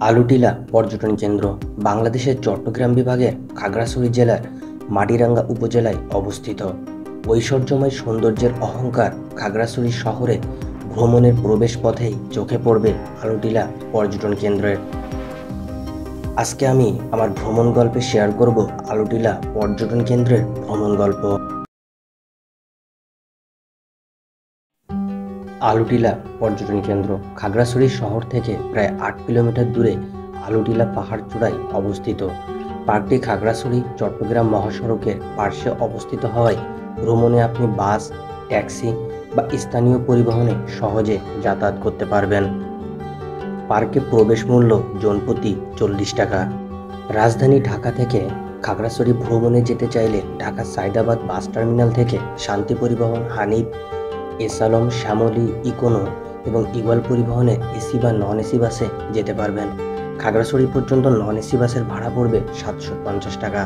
আলুটিলা পর্যটন কেন্দ্র বাংলাদেশের চট্টগ্রাম বিভাগের খাগড়াছড়ি জেলার মাটিরাঙ্গা উপজেলায় অবস্থিত। ঐশ্বর্যময় সৌন্দর্যের অহংকার খাগড়াছড়ি শহরে ভ্রমণের প্রবেশ পথেই চোখে পড়বে আলুটিলা পর্যটন কেন্দ্রের। আজকে আমি আমার ভ্রমণ গল্পে শেয়ার করব আলুটিলা পর্যটন কেন্দ্রের ভ্রমণ গল্প। আলুটিলা পর্যটন কেন্দ্র খাগড়াছড়ি শহর থেকে প্রায় ৮ কিলোমিটার দূরে আলুটিলা পাহাড় চূড়ায় অবস্থিত। পার্কটি খাগড়াছড়ি চট্টগ্রাম মহাসড়কের পার্শ্বে অবস্থিত হওয়ায় ভ্রমণে আপনি বাস, ট্যাক্সি বা স্থানীয় পরিবহনে সহজে যাতায়াত করতে পারবেন। পার্কে প্রবেশ মূল্য জনপ্রতি ৪০ টাকা। রাজধানী ঢাকা থেকে খাগড়াছড়ি ভ্রমণে যেতে চাইলে ঢাকা সায়দাবাদ বাস টার্মিনাল থেকে শান্তি পরিবহন, হানিফ, এসালম, শ্যামলী, ইকোনো এবং ইগল পরিবহনের এসি বা নন এসি বাসে যেতে পারবেন। খাগড়াছড়ি পর্যন্ত নন এসি বাসের ভাড়া পড়বে ৭৫০ টাকা।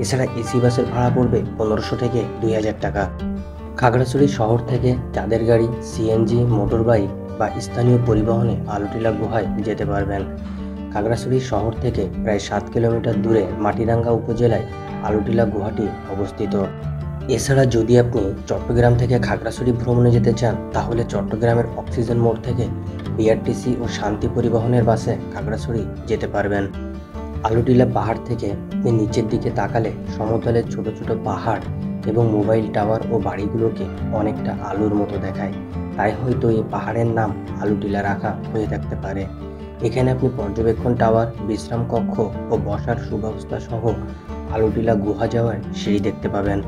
এছাড়া এসি বাসের ভাড়া পড়বে ১৫০০ থেকে ২০০০ টাকা। খাগড়াছড়ি শহর থেকে চাঁদের গাড়ি, সিএনজি, মোটরবাইক বা স্থানীয় পরিবহনে আলুটিলা গুহায় যেতে পারবেন। খাগড়াছড়ি শহর থেকে প্রায় ৭ কিলোমিটার দূরে মাটিরাঙ্গা উপজেলায় আলুটিলা গুহাটি অবস্থিত। এছাড়া যদি আপনি চট্টগ্রাম থেকে খাগড়াছড়ি ভ্রমণে যেতে চান তাহলে চট্টগ্রামের অক্সিজেন মোড় থেকে বিআরটিসি ও শান্তি পরিবহনের বাসে খাগড়াছড়ি যেতে পারবেন। আলুটিলা পাহাড় থেকে আপনি নিচের দিকে তাকালে সমতলের ছোট ছোট পাহাড় এবং মোবাইল টাওয়ার ও বাড়িগুলোকে অনেকটা আলুর মতো দেখায়, তাই হয়তো এই পাহাড়ের নাম আলুটিলা রাখা হয়ে থাকতে পারে। এখানে আপনি পর্যবেক্ষণ টাওয়ার, বিশ্রাম কক্ষ ও বসার সুব্যবস্থা সহ আলুটিলা গুহা যাওয়ার সিঁড়ি দেখতে পাবেন।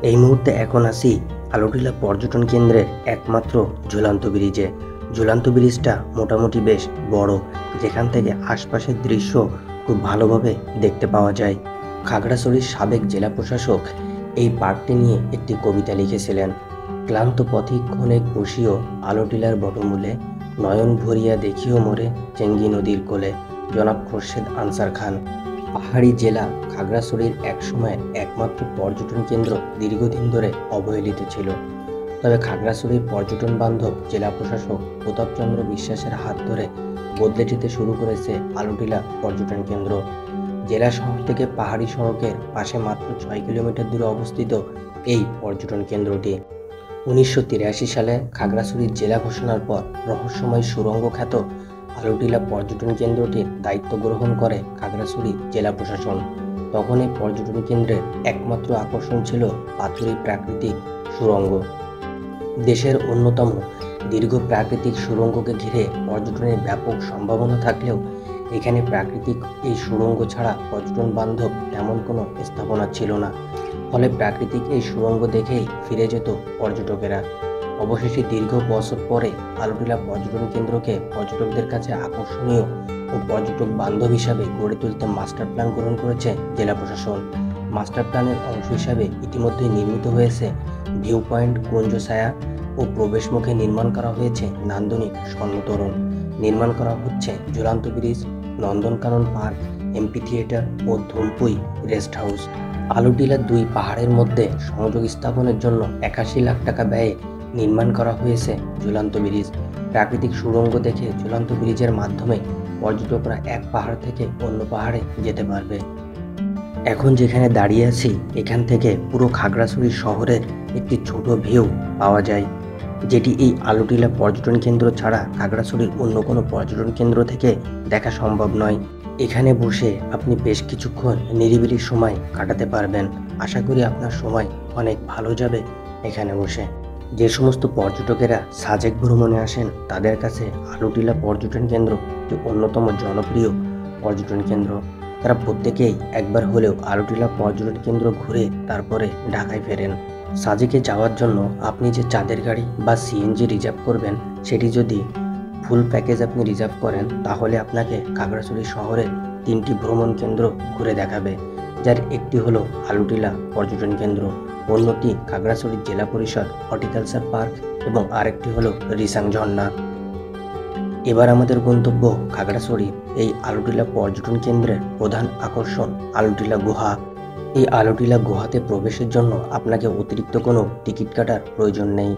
এই মুহূর্তে এখন আসি আলুটিলা পর্যটন কেন্দ্রের একমাত্র ঝুলন্ত ব্রিজে। ঝুলন্ত ব্রিজটা মোটামুটি বেশ বড়, যেখান থেকে আশপাশের দৃশ্য খুব ভালোভাবে দেখতে পাওয়া যায়। খাগড়াছড়ির সাবেক জেলা প্রশাসক এই পার্কটি নিয়ে একটি কবিতা লিখেছিলেন। ক্লান্ত পথিক ক্ষণেক বসিও আলুটিলার বটমূলে, নয়ন ভরিয়া দেখিও মোরে চেঙ্গি নদীর কোলে। জনাব খোরশেদ আনসার খান। পাহাড়ি জেলা খাগড়াছড়ির একসময় একমাত্র পর্যটন কেন্দ্র দীর্ঘদিন ধরে অবহেলিত ছিল। তবে খাগড়াছড়ির পর্যটন বান্ধব জেলা প্রশাসক প্রতাপচন্দ্র বিশ্বাসের হাত ধরে বদলে যেতে শুরু করেছে আলুটিলা পর্যটন কেন্দ্র। জেলা শহর থেকে পাহাড়ি সড়কের পাশে মাত্র ৬ কিলোমিটার দূরে অবস্থিত এই পর্যটন কেন্দ্রটি ১৯৮৩ সালে খাগড়াছড়ির জেলা ঘোষণার পর রহস্যময় সুড়ঙ্গ খ্যাত আলুটিলা পর্যটন কেন্দ্রটির দায়িত্ব গ্রহণ করে খাগড়াছড়ি জেলা প্রশাসন। তখন এই পর্যটন কেন্দ্রের একমাত্র আকর্ষণ ছিল পাথুরে প্রাকৃতিক সুড়ঙ্গ। দেশের অন্যতম দীর্ঘ প্রাকৃতিক সুড়ঙ্গকে ঘিরে পর্যটনের ব্যাপক সম্ভাবনা থাকলেও এখানে প্রাকৃতিক এই সুড়ঙ্গ ছাড়া পর্যটন বান্ধব তেমন কোনো স্থাপনা ছিল না। ফলে প্রাকৃতিক এই সুড়ঙ্গ দেখেই ফিরে যেত পর্যটকেরা। অবশেষে দীর্ঘ বছর পরে আলুটিলা পর্যটন কেন্দ্রকে পর্যটকদের কাছে আকর্ষণীয় ও পর্যটক বান্ধব হিসাবে গড়ে তুলতে মাস্টার প্ল্যান গ্রহণ করেছে জেলা প্রশাসন। মাস্টার প্ল্যানের অংশ হিসাবে ইতিমধ্যে নির্মিত হয়েছে ভিউ পয়েন্ট, কুঞ্জ ছায়া ও প্রবেশমুখে নির্মাণ করা হয়েছে নান্দনিক স্বর্ণতরণ। নির্মাণ করা হচ্ছে ঝুলন্ত bridge, Nandankanan park, MP theatre ও ধুমপুই রেস্ট হাউস। আলুটিলার দুই পাহাড়ের মধ্যে সংযোগ স্থাপনের জন্য ৮১ লাখ টাকা ব্যয়ে নির্মাণ করা হয়েছে ঝুলন্ত ব্রিজ। প্রাকৃতিক সুড়ঙ্গ দেখে ঝুলন্ত ব্রিজের মাধ্যমে পর্যটকরা এক পাহাড় থেকে অন্য পাহাড়ে যেতে পারবে। এখন যেখানে দাঁড়িয়ে আছি এখান থেকে পুরো খাগড়াছড়ি শহরের একটি ছোট ভিউ পাওয়া যায়, যেটি এই আলুটিলা পর্যটন কেন্দ্র ছাড়া খাগড়াছড়ির অন্য কোনো পর্যটন কেন্দ্র থেকে দেখা সম্ভব নয়। এখানে বসে আপনি বেশ কিছুক্ষণ নিরিবিলি সময় কাটাতে পারবেন। আশা করি আপনার সময় অনেক ভালো যাবে এখানে বসে। যে সমস্ত পর্যটকেরা সাজেক ভ্রমণে আসেন তাদের কাছে আলুটিলা পর্যটন কেন্দ্র একটি অন্যতম জনপ্রিয় পর্যটন কেন্দ্র। তারা প্রত্যেকেই একবার হলেও আলুটিলা পর্যটন কেন্দ্র ঘুরে তারপরে ঢাকায় ফেরেন। সাজেকে যাওয়ার জন্য আপনি যে চাঁদের গাড়ি বা সিএনজি রিজার্ভ করবেন, সেটি যদি ফুল প্যাকেজ আপনি রিজার্ভ করেন তাহলে আপনাকে খাগড়াছড়ি শহরের ৩টি ভ্রমণ কেন্দ্র ঘুরে দেখাবে, যার একটি হলো আলুটিলা পর্যটন কেন্দ্র, অন্যটি খাগড়াছড়ি জেলা পরিষদ হর্টিকালচার পার্ক এবং আরেকটি হলো রিসাং ঝর্ণা। এবার আমাদের গন্তব্য খাগড়াছড়ি এই আলুটিলা পর্যটন কেন্দ্রের প্রধান আকর্ষণ আলুটিলা গুহা। এই আলুটিলা গুহাতে প্রবেশের জন্য আপনাকে অতিরিক্ত কোনো টিকিট কাটার প্রয়োজন নেই।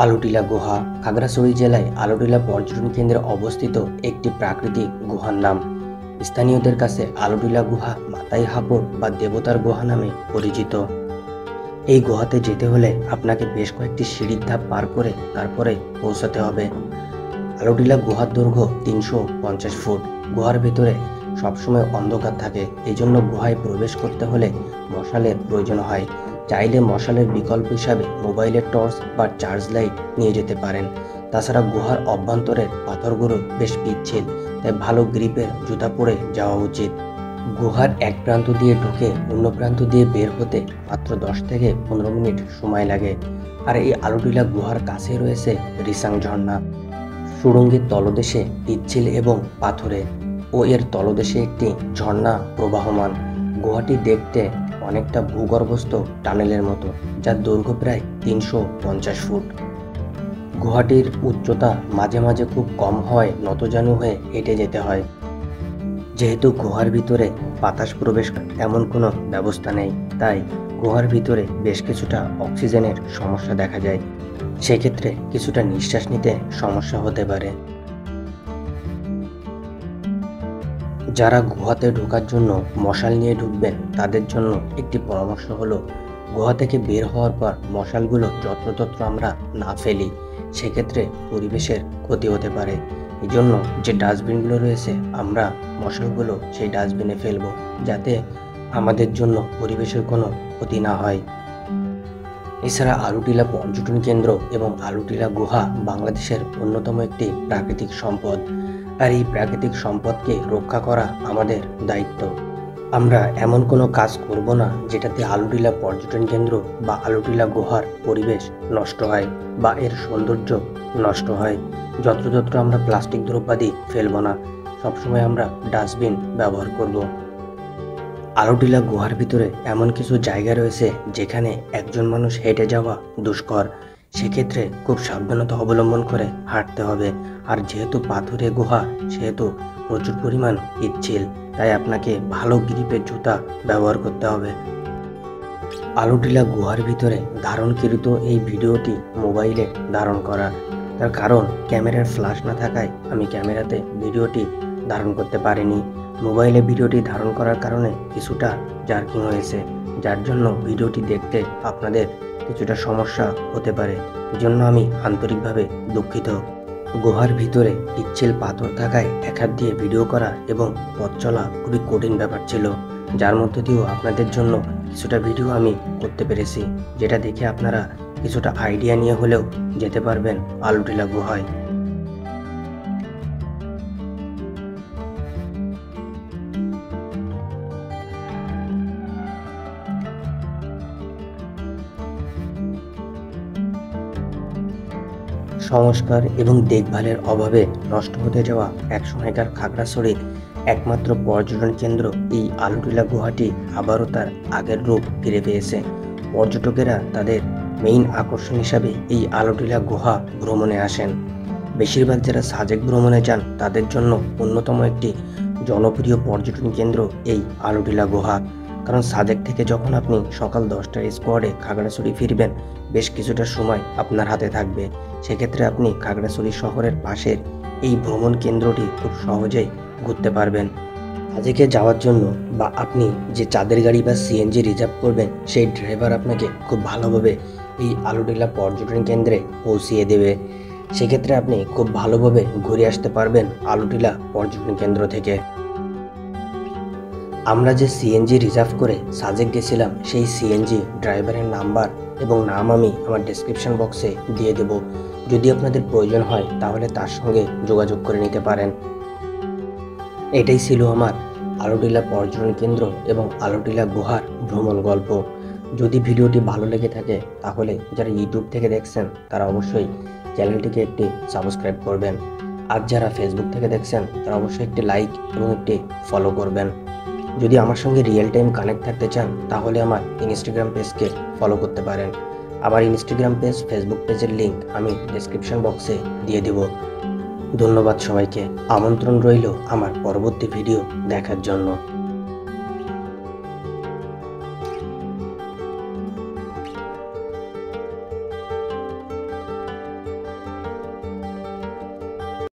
আলুটিলা গুহা খাগড়াছড়ি জেলায় আলুটিলা পর্যটন কেন্দ্রে অবস্থিত একটি প্রাকৃতিক গুহার নাম। স্থানীয়দের কাছে আলুটিলা গুহা মাতাই হাপুর বা দেবতার গুহা নামে পরিচিত। এই গুহাতে যেতে হলে আপনাকে বেশ কয়েকটি সিঁড়ির ধাপ পার করে তারপরে পৌঁছাতে হবে। আলুটিলা গুহার দৈর্ঘ্য 350 ফুট। গুহার ভেতরে সবসময় অন্ধকার থাকে, এই জন্য গুহায় প্রবেশ করতে হলে মশালের প্রয়োজন হয়। চাইলে মশালের বিকল্প হিসাবে মোবাইলের টর্চ বা চার্জ লাইট নিয়ে যেতে পারেন। তাছাড়া গুহার অভ্যন্তরের পাথরগুলো বেশ পিচ্ছিল, তাই ভালো গ্রিপের জুতা পরে যাওয়া উচিত। গুহার এক প্রান্ত দিয়ে ঢুকে অন্য প্রান্ত দিয়ে বের হতে মাত্র 10 থেকে 15 মিনিট সময় লাগে। আর এই আলুটিলা গুহার কাছে রয়েছে রিসাং ঝর্ণা। সুড়ঙ্গের তলদেশে পিচ্ছিল এবং পাথরে ও এর তলদেশে একটি ঝর্ণা প্রবাহমান। গুহাটি দেখতে অনেকটা ভূগর্ভস্থ টানেলের মতো, যার দৈর্ঘ্য প্রায় 350 ফুট। গুহাটির উচ্চতা মাঝে মাঝে খুব কম হয়, নতজানু হয়ে হেঁটে যেতে হয়। যেহেতু গুহার ভিতরে বাতাস প্রবেশ এমন কোনো ব্যবস্থা নেই, তাই গুহার ভিতরে বেশ কিছুটা অক্সিজেনের সমস্যা দেখা যায়। সেক্ষেত্রে কিছুটা নিঃশ্বাস নিতে সমস্যা হতে পারে। যারা গুহাতে ঢোকার জন্য মশাল নিয়ে ঢুকবেন তাদের জন্য একটি পরামর্শ হলো, গুহা থেকে বের হওয়ার পর মশালগুলো যত্রতত্র আমরা না ফেলি, সেক্ষেত্রে পরিবেশের ক্ষতি হতে পারে। এই জন্য যে ডাস্টবিনগুলো রয়েছে আমরা মশালগুলো সেই ডাস্টবিনে ফেলবো, যাতে আমাদের জন্য পরিবেশের কোনো ক্ষতি না হয়। এছাড়া আলুটিলা পর্যটন কেন্দ্র এবং আলুটিলা গুহা বাংলাদেশের অন্যতম একটি প্রাকৃতিক সম্পদ, আর এই প্রাকৃতিক সম্পদকে রক্ষা করা আমাদের দায়িত্ব। আমরা এমন কোনো কাজ করব না যেটাতে আলুটিলা পর্যটন কেন্দ্র বা আলুটিলা গুহার পরিবেশ নষ্ট হয় বা এর সৌন্দর্য নষ্ট হয়। যত্রতত্র আমরা প্লাস্টিক দ্রব্যাদি ফেলব না, সবসময় আমরা ডাস্টবিন ব্যবহার করব। আলুটিলা গুহার ভিতরে এমন কিছু জায়গা রয়েছে যেখানে একজন মানুষ হেঁটে যাওয়া দুষ্কর, সেক্ষেত্রে খুব সাবধানতা অবলম্বন করে হাঁটতে হবে। আর যেহেতু পাথুরে গুহা, সেহেতু প্রচুর পরিমাণ পিচ্ছিল, তাই আপনাকে ভালো গ্রিপের জুতা ব্যবহার করতে হবে। আলুটিলা গুহার ভিতরে ধারণকৃত এই ভিডিওটি মোবাইলে ধারণ করা, তার কারণ ক্যামেরার ফ্ল্যাশ না থাকায় আমি ক্যামেরাতে ভিডিওটি ধারণ করতে পারিনি। মোবাইলে ভিডিওটি ধারণ করার কারণে কিছুটা জার্কিং হয়েছে, যার জন্য ভিডিওটি দেখতে আপনাদের কিছুটা সমস্যা হতে পারে, এজন্য আমি আন্তরিকভাবে দুঃখিত। গুহার ভিতরে পিচ্ছিল পাথর থাকায় এক হাত দিয়ে ভিডিও করা এবং পথ চলা খুবই কঠিন ব্যাপার ছিল, যার মধ্যে দিয়েও আপনাদের জন্য কিছুটা ভিডিও আমি করতে পেরেছি, যেটা দেখে আপনারা কিছুটা আইডিয়া নিয়ে হলেও যেতে পারবেন আলুটিলা গুহায়। সংস্কার এবং দেখভালের অভাবে নষ্ট হতে যাওয়া একসময়কার খাগড়াছড়ির একমাত্র পর্যটন কেন্দ্র এই আলুটিলা গুহাটি আবারও তার আগের রূপ ফিরে পেয়েছে। পর্যটকেরা তাদের মেইন আকর্ষণ হিসাবে এই আলুটিলা গুহা ভ্রমণে আসেন। বেশিরভাগ যারা সাজেক ভ্রমণে যান তাদের জন্য অন্যতম একটি জনপ্রিয় পর্যটন কেন্দ্র এই আলুটিলা গুহা। কারণ সাজেক থেকে যখন আপনি সকাল 10টার স্কোয়াডে খাগড়াছড়ি ফিরবেন, বেশ কিছুটা সময় আপনার হাতে থাকবে। সেক্ষেত্রে আপনি খাগড়াছড়ি শহরের পাশের এই ভ্রমণ কেন্দ্রটি খুব সহজেই ঘুরতে পারবেন। সাজেকে যাওয়ার জন্য বা আপনি যে চাঁদের গাড়ি বা সিএনজি রিজার্ভ করবেন, সেই ড্রাইভার আপনাকে খুব ভালোভাবে এই আলুটিলা পর্যটন কেন্দ্রে পৌঁছিয়ে দেবে। সেক্ষেত্রে আপনি খুব ভালোভাবে ঘুরে আসতে পারবেন আলুটিলা পর্যটন কেন্দ্র থেকে। আমরা যে সিএনজি রিজার্ভ করে সাজেক গেছিলাম, সেই সিএনজি ড্রাইভারের নাম্বার এবং নাম আমি আমার ডেসক্রিপশন বক্সে দিয়ে দেব। যদি আপনাদের প্রয়োজন হয় তাহলে তার সঙ্গে যোগাযোগ করে নিতে পারেন। এটাই ছিল আমার আলুটিলা পর্যটন কেন্দ্র এবং আলুটিলা গুহার ভ্রমণ গল্প। যদি ভিডিওটি ভালো লেগে থাকে তাহলে যারা ইউটিউব থেকে দেখছেন তারা অবশ্যই চ্যানেলটিকে একটি সাবস্ক্রাইব করবেন, আর যারা ফেসবুক থেকে দেখছেন তারা অবশ্যই একটি লাইক এবং একটি ফলো করবেন। যদি আমার সঙ্গে রিয়েল টাইম কানেক্ট থাকতে চান তাহলে আমার ইনস্টাগ্রাম পেজকে ফলো করতে পারেন। আমার ইনস্টাগ্রাম পেজ, ফেসবুক পেজের লিঙ্ক আমি ডেসক্রিপশন বক্সে দিয়ে দেব। ধন্যবাদ সবাইকে। আমন্ত্রণ রইল আমার পরবর্তী ভিডিও দেখার জন্য।